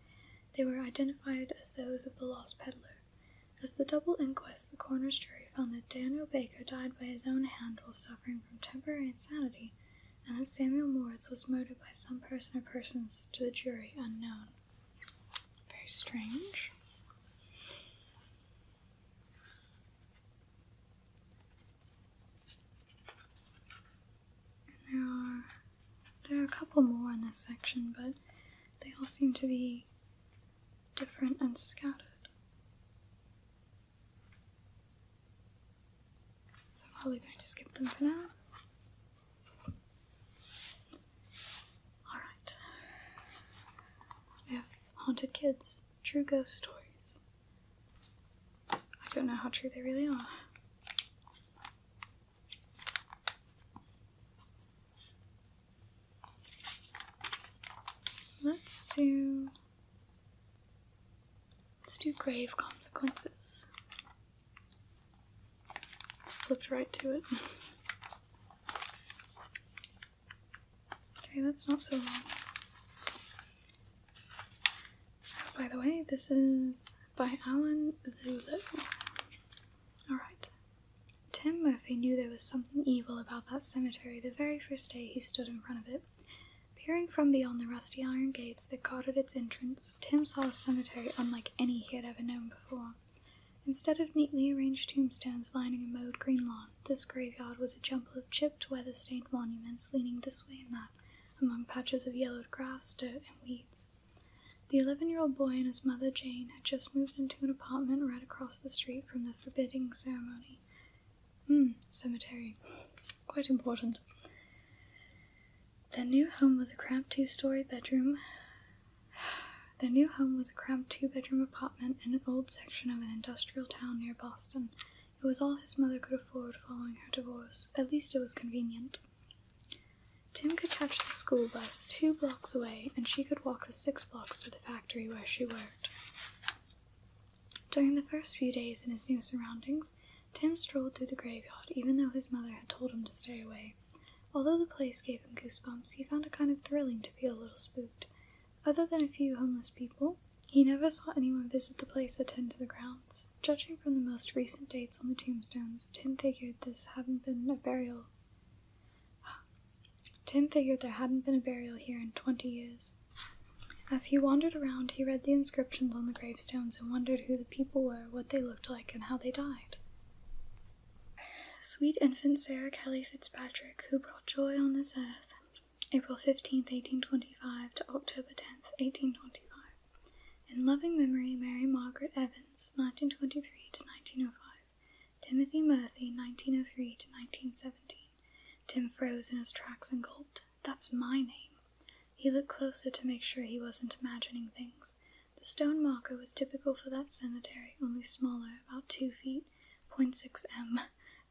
They were identified as those of the lost peddler. As the double inquest, the coroner's jury found that Daniel Baker died by his own hand while suffering from temporary insanity, and that Samuel Moritz was murdered by some person or persons to the jury unknown. Very strange. And there are a couple more in this section, but they all seem to be different and scattered. So I'm probably going to skip them for now. Alright. We have Haunted Kids, True Ghost Stories. I don't know how true they really are. to grave consequences. Flipped right to it. Okay, that's not so long. By the way, this is by Alan Zulu. Alright. Tim Murphy knew there was something evil about that cemetery the very first day he stood in front of it. Peering from beyond the rusty iron gates that guarded its entrance, Tim saw a cemetery unlike any he had ever known before. Instead of neatly arranged tombstones lining a mowed green lawn, this graveyard was a jumble of chipped, weather-stained monuments leaning this way and that, among patches of yellowed grass, dirt, and weeds. The 11-year-old boy and his mother, Jane, had just moved into an apartment right across the street from the forbidding ceremony. Cemetery. Quite important. Their new home was a cramped two-bedroom apartment in an old section of an industrial town near Boston. It was all his mother could afford following her divorce. At least it was convenient. Tim could catch the school bus 2 blocks away, and she could walk the 6 blocks to the factory where she worked. During the first few days in his new surroundings, Tim strolled through the graveyard, even though his mother had told him to stay away. Although the place gave him goosebumps, he found it kind of thrilling to feel a little spooked. Other than a few homeless people, he never saw anyone visit the place or tend to the grounds. Judging from the most recent dates on the tombstones, Tim figured there hadn't been a burial here in 20 years. As he wandered around, he read the inscriptions on the gravestones and wondered who the people were, what they looked like, and how they died. Sweet infant Sarah Kelly Fitzpatrick, who brought joy on this earth, April 15th, 1825 to October 10th, 1825. In loving memory, Mary Margaret Evans, 1923 to 1905. Timothy Murphy, 1903 to 1917. Tim froze in his tracks and gulped. That's my name. He looked closer to make sure he wasn't imagining things. The stone marker was typical for that cemetery, only smaller, about 2 feet, 0.6 m,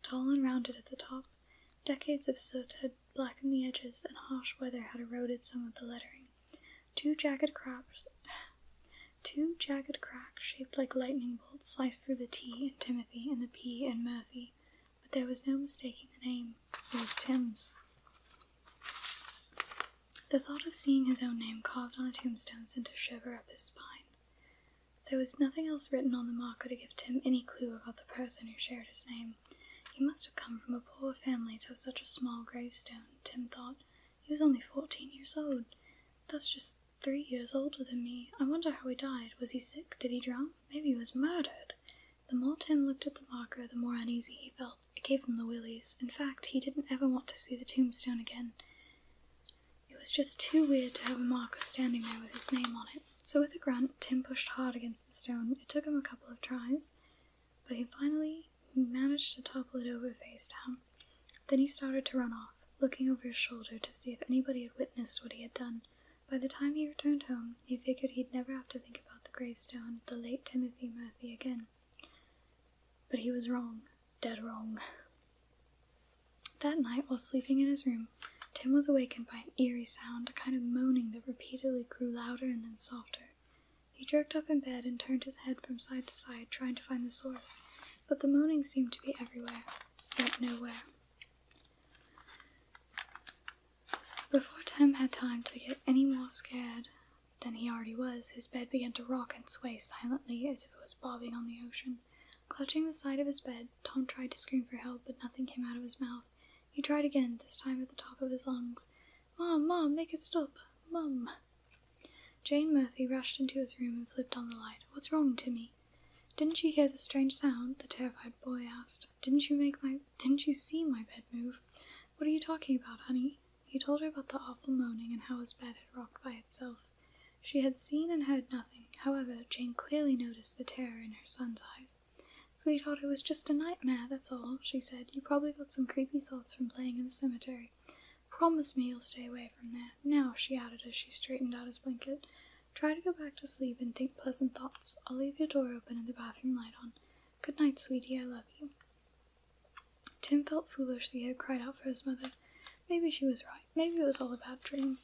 tall and rounded at the top. Decades of soot had blackened the edges, and harsh weather had eroded some of the lettering. Two jagged cracks shaped like lightning bolts sliced through the T in Timothy and the P in Murphy, but there was no mistaking the name. It was Tim's. The thought of seeing his own name carved on a tombstone sent a shiver up his spine. There was nothing else written on the marker to give Tim any clue about the person who shared his name. He must have come from a poor family to have such a small gravestone, Tim thought. He was only 14 years old. That's just 3 years older than me. I wonder how he died. Was he sick? Did he drown? Maybe he was murdered. The more Tim looked at the marker, the more uneasy he felt. It gave him the willies. In fact, he didn't ever want to see the tombstone again. It was just too weird to have a marker standing there with his name on it. So with a grunt, Tim pushed hard against the stone. It took him a couple of tries, but he finally managed to topple it over face down. Then he started to run off, looking over his shoulder to see if anybody had witnessed what he had done. By the time he returned home, he figured he'd never have to think about the gravestone, the late Timothy Murphy, again. But he was wrong. Dead wrong. That night, while sleeping in his room, Tim was awakened by an eerie sound, a kind of moaning that repeatedly grew louder and then softer. He jerked up in bed and turned his head from side to side, trying to find the source. But the moaning seemed to be everywhere, yet nowhere. Before Tim had time to get any more scared than he already was, his bed began to rock and sway silently as if it was bobbing on the ocean. Clutching the side of his bed, Tom tried to scream for help, but nothing came out of his mouth. He tried again, this time at the top of his lungs. "Mom, Mom, make it stop! Mom!" Jane Murphy rushed into his room and flipped on the light. "What's wrong, Timmy?" "Didn't you hear the strange sound?" the terrified boy asked. Didn't you see my bed move? What are you talking about, honey?" He told her about the awful moaning and how his bed had rocked by itself. She had seen and heard nothing. However, Jane clearly noticed the terror in her son's eyes. "Sweetheart, it was just a nightmare, that's all," she said. "You probably got some creepy thoughts from playing in the cemetery. Promise me you'll stay away from there. Now," she added as she straightened out his blanket, "try to go back to sleep and think pleasant thoughts. I'll leave your door open and the bathroom light on. Good night, sweetie, I love you." Tim felt foolish that he had cried out for his mother. Maybe she was right. Maybe it was all a bad dream.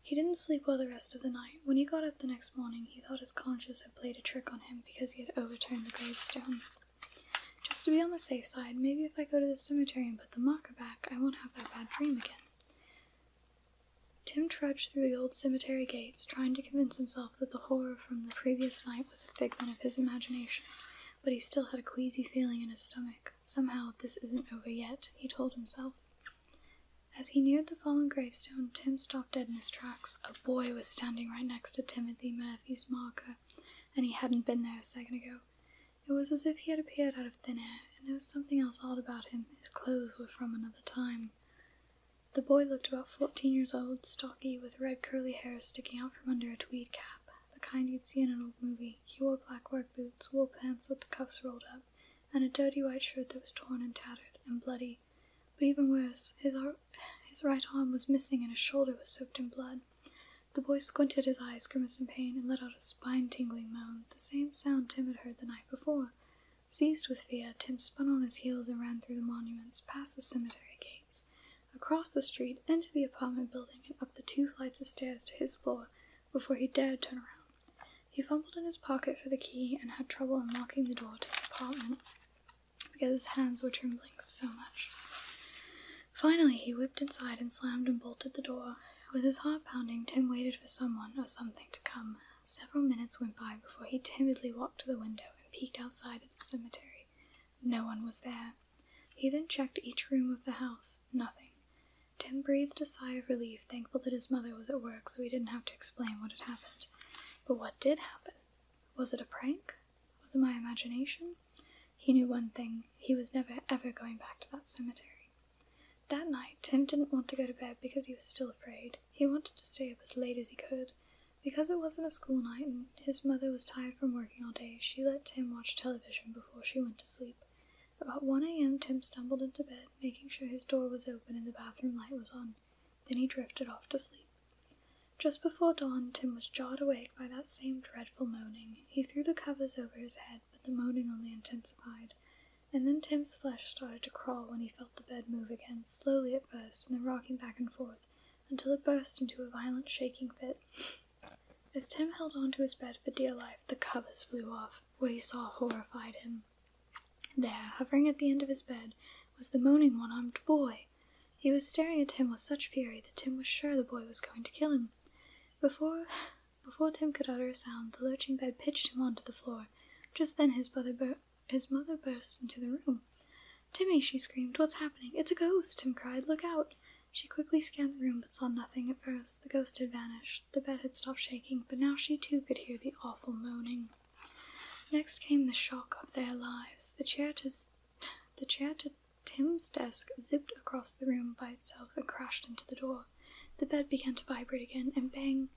He didn't sleep well the rest of the night. When he got up the next morning, he thought his conscience had played a trick on him because he had overturned the gravestone. Just to be on the safe side, maybe if I go to the cemetery and put the marker back, I won't have that bad dream again. Tim trudged through the old cemetery gates, trying to convince himself that the horror from the previous night was a figment of his imagination, but he still had a queasy feeling in his stomach. Somehow, this isn't over yet, he told himself. As he neared the fallen gravestone, Tim stopped dead in his tracks. A boy was standing right next to Timothy Murphy's marker, and he hadn't been there a second ago. It was as if he had appeared out of thin air, and there was something else odd about him. His clothes were from another time. The boy looked about 14 years old, stocky, with red curly hair sticking out from under a tweed cap, the kind you'd see in an old movie. He wore black work boots, wool pants with the cuffs rolled up, and a dirty white shirt that was torn and tattered and bloody. But even worse, his right arm was missing and his shoulder was soaked in blood. The boy squinted his eyes, grimaced in pain, and let out a spine-tingling moan, the same sound Tim had heard the night before. Seized with fear, Tim spun on his heels and ran through the monuments, past the cemetery gates, across the street, into the apartment building, and up the 2 flights of stairs to his floor, before he dared turn around. He fumbled in his pocket for the key and had trouble unlocking the door to his apartment, because his hands were trembling so much. Finally, he whipped inside and slammed and bolted the door. With his heart pounding, Tim waited for someone or something to come. Several minutes went by before he timidly walked to the window and peeked outside at the cemetery. No one was there. He then checked each room of the house. Nothing. Tim breathed a sigh of relief, thankful that his mother was at work so he didn't have to explain what had happened. But what did happen? Was it a prank? Was it my imagination? He knew one thing. He was never ever going back to that cemetery. That night, Tim didn't want to go to bed because he was still afraid. He wanted to stay up as late as he could. Because it wasn't a school night and his mother was tired from working all day, she let Tim watch television before she went to sleep. About 1 a.m., Tim stumbled into bed, making sure his door was open and the bathroom light was on. Then he drifted off to sleep. Just before dawn, Tim was jarred awake by that same dreadful moaning. He threw the covers over his head, but the moaning only intensified. And then Tim's flesh started to crawl when he felt the bed move again, slowly at first, and then rocking back and forth, until it burst into a violent shaking fit. As Tim held on to his bed for dear life, the covers flew off. What he saw horrified him. There, hovering at the end of his bed, was the moaning one-armed boy. He was staring at Tim with such fury that Tim was sure the boy was going to kill him. Before Tim could utter a sound, the lurching bed pitched him onto the floor. Just then his mother burst into the room. "Timmy," she screamed, "what's happening?" "It's a ghost," Tim cried. "Look out." She quickly scanned the room but saw nothing at first. The ghost had vanished. The bed had stopped shaking, but now she too could hear the awful moaning. Next came the shock of their lives. The chair to Tim's desk zipped across the room by itself and crashed into the door. The bed began to vibrate again and bang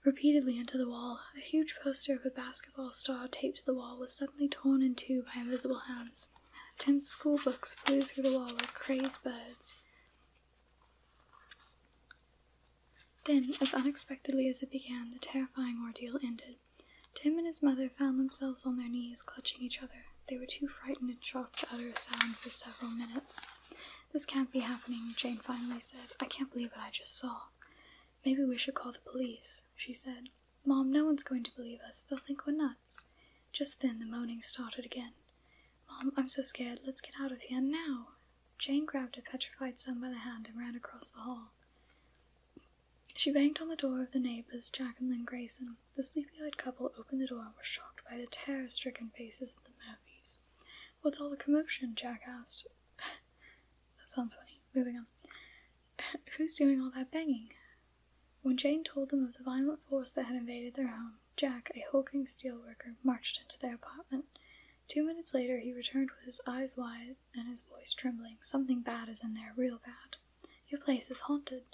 repeatedly into the wall. A huge poster of a basketball star taped to the wall was suddenly torn in two by invisible hands. Tim's school books flew through the wall like crazed birds. Then, as unexpectedly as it began, the terrifying ordeal ended. Tim and his mother found themselves on their knees, clutching each other. They were too frightened and shocked to utter a sound for several minutes. "This can't be happening," Jane finally said. "I can't believe what I just saw." "Maybe we should call the police," she said. "Mom, no one's going to believe us. They'll think we're nuts." Just then the moaning started again. "Mom, I'm so scared. Let's get out of here now." Jane grabbed a petrified son by the hand and ran across the hall. She banged on the door of the neighbors, Jack and Lynn Grayson. The sleepy-eyed couple opened the door and were shocked by the terror-stricken faces of the Murphys. "What's all the commotion?" Jack asked. That sounds funny. Moving on. "Who's doing all that banging?" When Jane told them of the violent force that had invaded their home, Jack, a hulking steelworker, marched into their apartment. 2 minutes later he returned with his eyes wide and his voice trembling. "Something bad is in there, real bad. Your place is haunted."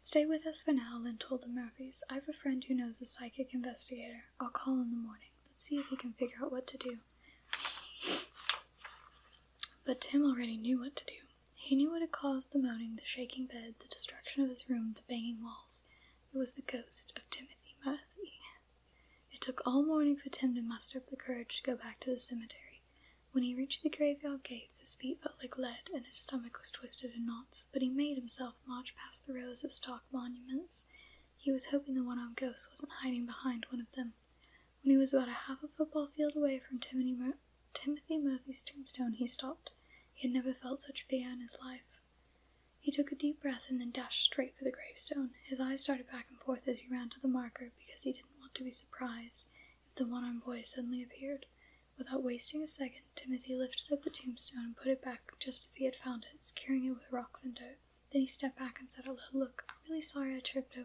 "Stay with us for now," Lynn told the Murphys. "I have a friend who knows a psychic investigator. I'll call in the morning. Let's see if he can figure out what to do." But Tim already knew what to do. He knew what had caused the moaning, the shaking bed, the destruction of his room, the banging walls. It was the ghost of Timothy Murphy. It took all morning for Tim to muster up the courage to go back to the cemetery. When he reached the graveyard gates, his feet felt like lead and his stomach was twisted in knots, but he made himself march past the rows of stark monuments. He was hoping the one-armed ghost wasn't hiding behind one of them. When he was about a half a football field away from Timothy Murphy's tombstone, he stopped. He had never felt such fear in his life. He took a deep breath and then dashed straight for the gravestone. His eyes darted back and forth as he ran to the marker because he didn't want to be surprised if the one-armed boy suddenly appeared. Without wasting a second, Timothy lifted up the tombstone and put it back just as he had found it, securing it with rocks and dirt. Then he stepped back and said out loud, "Look, I'm really sorry I tipped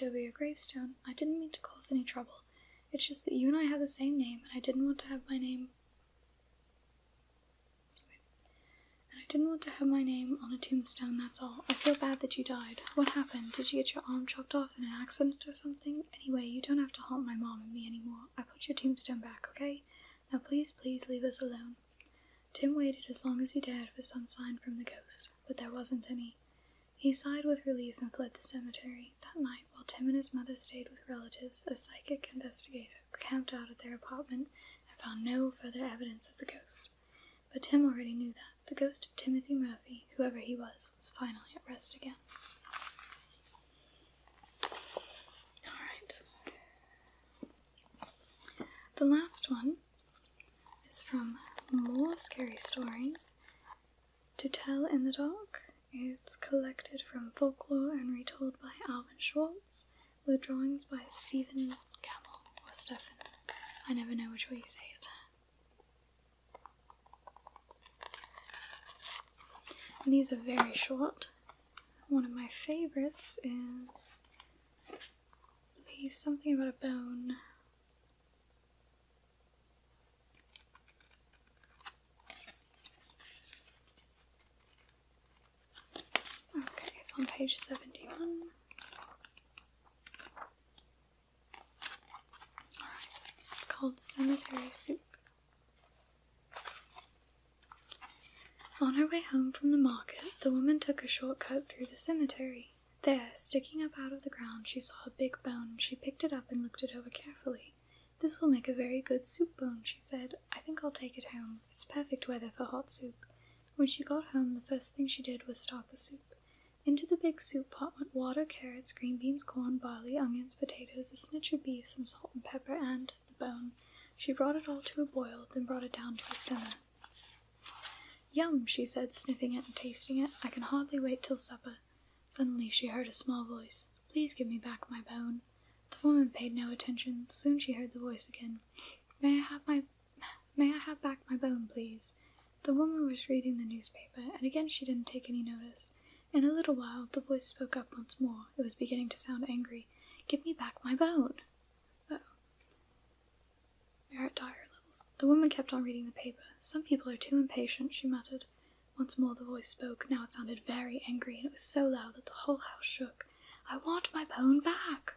over your gravestone. I didn't mean to cause any trouble. It's just that you and I have the same name, and I didn't want to have my name on a tombstone, that's all. I feel bad that you died. What happened? Did you get your arm chopped off in an accident or something? Anyway, you don't have to haunt my mom and me anymore. I put your tombstone back, okay? Now please leave us alone." Tim waited as long as he dared for some sign from the ghost, but there wasn't any. He sighed with relief and fled the cemetery. That night, while Tim and his mother stayed with relatives, a psychic investigator camped out at their apartment and found no further evidence of the ghost. But Tim already knew that. The ghost of Timothy Murphy, whoever he was finally at rest again. Alright. The last one is from More Scary Stories to Tell in the Dark. It's collected from Folklore and retold by Alvin Schwartz, with drawings by Stephen Gamble, or Stephen. I never know which way you say it. And these are very short. One of my favorites is something about a bone. Okay, it's on page 71. Alright, it's called Cemetery Soup. On her way home from the market, the woman took a shortcut through the cemetery. There, sticking up out of the ground, she saw a big bone. She picked it up and looked it over carefully. "This will make a very good soup bone," she said. "I think I'll take it home. It's perfect weather for hot soup." When she got home, the first thing she did was start the soup. Into the big soup pot went water, carrots, green beans, corn, barley, onions, potatoes, a snitch of beef, some salt and pepper, and the bone. She brought it all to a boil, then brought it down to a simmer. "Yum," she said, sniffing it and tasting it. "I can hardly wait till supper." Suddenly she heard a small voice. "Please give me back my bone." The woman paid no attention. Soon she heard the voice again. May I have back my bone, please?" The woman was reading the newspaper, and again she didn't take any notice. In a little while, the voice spoke up once more. It was beginning to sound angry. "Give me back my bone." Oh. We're at dire levels. The woman kept on reading the paper. "Some people are too impatient," she muttered. Once more the voice spoke. Now it sounded very angry, and it was so loud that the whole house shook. "I want my bone back!"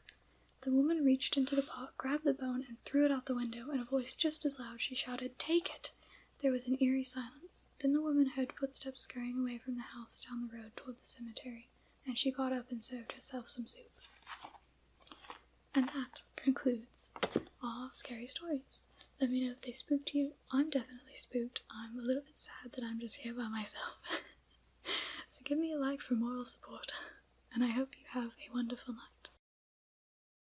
The woman reached into the pot, grabbed the bone, and threw it out the window. In a voice just as loud, she shouted, "Take it!" There was an eerie silence. Then the woman heard footsteps scurrying away from the house down the road toward the cemetery, and she got up and served herself some soup. And that concludes our scary stories. Let me know if they spooked you. I'm definitely spooked. I'm a little bit sad that I'm just here by myself. So give me a like for moral support, and I hope you have a wonderful night.